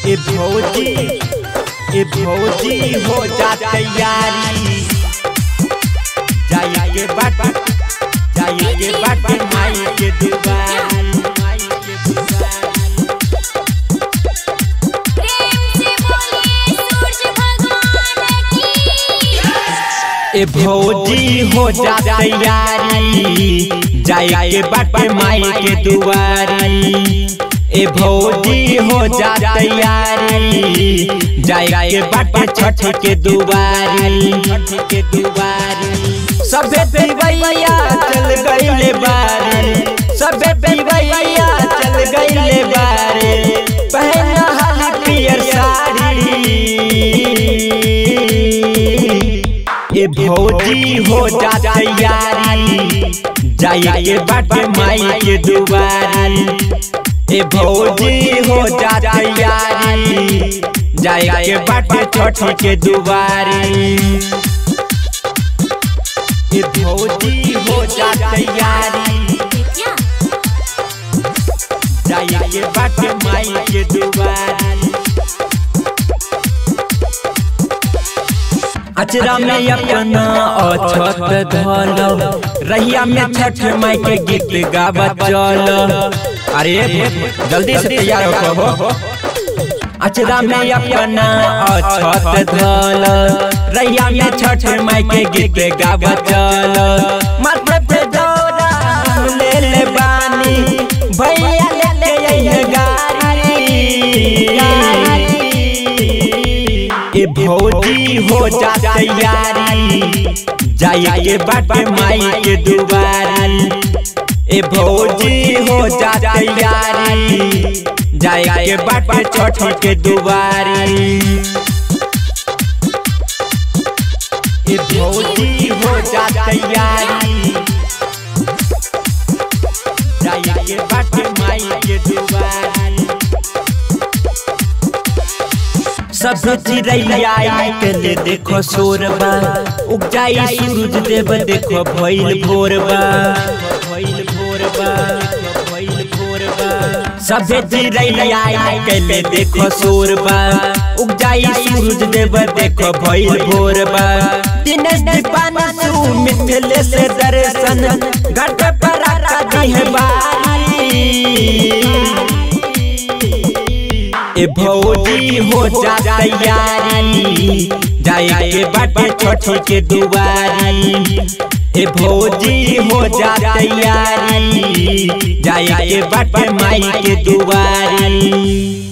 ए भौजी हो जा तैयारी, जाई के बाट माई के दुआरी। ए भौजी हो जा तैयारी, जाई के बाट माई के दुआरी। ए भौजी हो जा तैयारी, जाई के बाट छठ के दुआरी। सबे पिवैया चल गइले बारे, सबे पिवैया चल गइले बारे, पहना हाली पियर साड़ी। ए भौजी हो जा तैयारी, जाई के बाट माई के दुआरी। ए भौजी हो जा तैयारी, जाई के बाट छठ के दुआरी। ए भौजी हो जा तैयारी, जाई के बाट माई के दुआरी। अचरा में अपना अछत धल, रहिया में छठ माई के गीत गावत चल। अरे जल्दी से तैयार हो। अचरा में अपना अछत धल, रहिया में छठ माई के गीत गावत चल। माथे पे दौरा ले ले बानी, भैया ले ले गाड़ी। ए भौजी हो जा तैयारी, जाई के बाट माई के दुआरी। ए भौजी हो जा तैयारी, जाई के बाट छठ के दुआरी। ए भौजी हो जा तैयारी, जाई के बाट माई के दुआरी। सब चिड़ैया के ले देखो शोरबा, उग जाई सूरज देव देखो भइल भोरबा। सब चिड़ैया के ले देखो शोरबा, उग जाई सूरज देव देखो भइल भोरबा। दिनेश दीपाना सु मिथिले से दर्शन, घाट पर आका दी है बारी। ए भौजी हो जा तैयारी, जाई के बाट छठ के दुआरी। ए भौजी हो जा तैयारी, जाई के बाट माई के दुआरी।